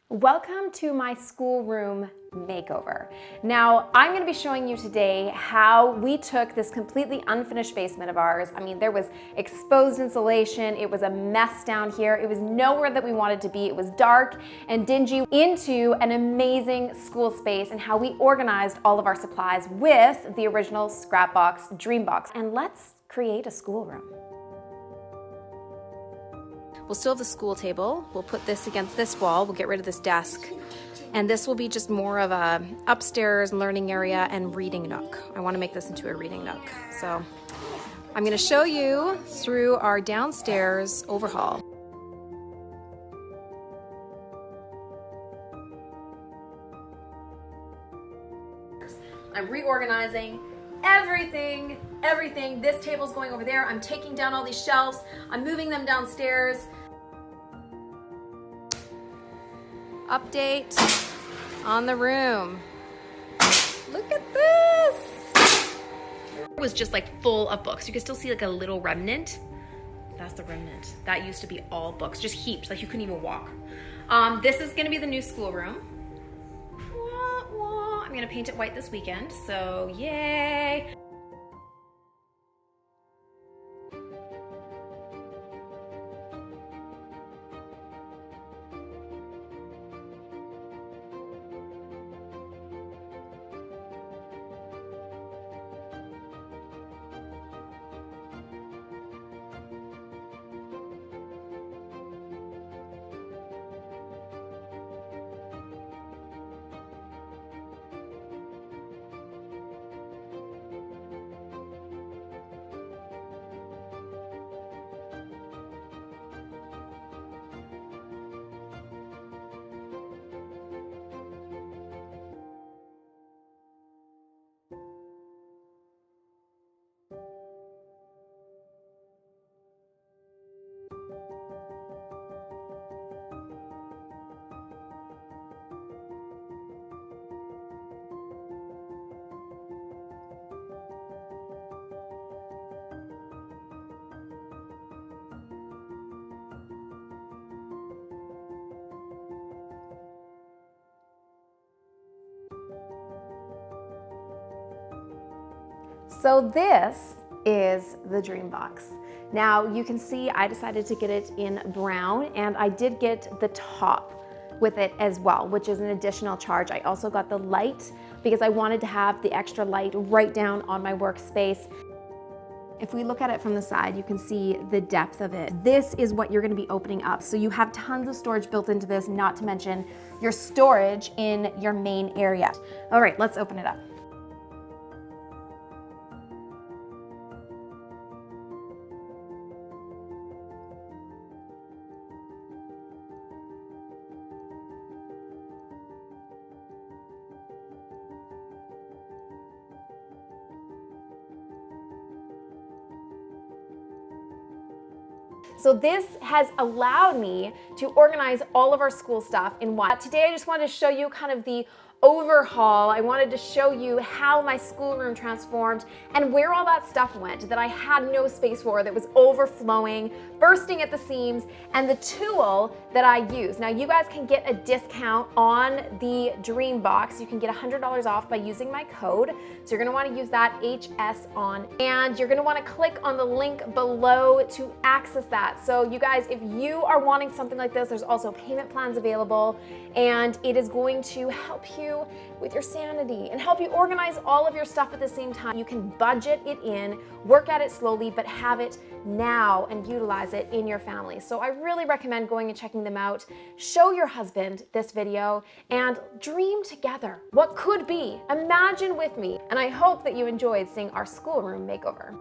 Welcome to my schoolroom makeover. Now, I'm going to be showing you today how we took this completely unfinished basement of ours. I mean, there was exposed insulation, it was a mess down here, it was nowhere that we wanted to be, it was dark and dingy, into an amazing school space, and how we organized all of our supplies with the original ScrapBox DreamBox. And let's create a schoolroom. We'll still have the school table. We'll put this against this wall. We'll get rid of this desk. And this will be just more of a upstairs learning area and reading nook. I want to make this into a reading nook. So I'm going to show you through our downstairs overhaul. I'm reorganizing everything. This table's going over there. I'm taking down all these shelves. I'm moving them downstairs. Update on the room. Look at this. It was just like full of books. You can still see like a little remnant. That's the remnant. That used to be all books, just heaped, like you couldn't even walk. This is gonna be the new schoolroom. I'm gonna paint it white this weekend, so yay. So this is the DreamBox. Now you can see I decided to get it in brown, and I did get the top with it as well, which is an additional charge. I also got the light because I wanted to have the extra light right down on my workspace. If we look at it from the side, you can see the depth of it. This is what you're gonna be opening up. So you have tons of storage built into this, not to mention your storage in your main area. All right, let's open it up. So this has allowed me to organize all of our school stuff in one. Today I just wanted to show you kind of the overhaul. I wanted to show you how my schoolroom transformed and where all that stuff went that I had no space for, that was overflowing, bursting at the seams, and the tool that I use. Now you guys can get a discount on the DreamBox. You can get $100 off by using my code. So you're gonna wanna use that HSON, and you're gonna wanna click on the link below to access that. So you guys, if you are wanting something like this, there's also payment plans available, and it is going to help you with your sanity and help you organize all of your stuff at the same time. You can budget it in, work at it slowly, but have it now and utilize it in your family. So I really recommend going and checking them out. Show your husband this video and dream together what could be. Imagine with me, and I hope that you enjoyed seeing our schoolroom makeover.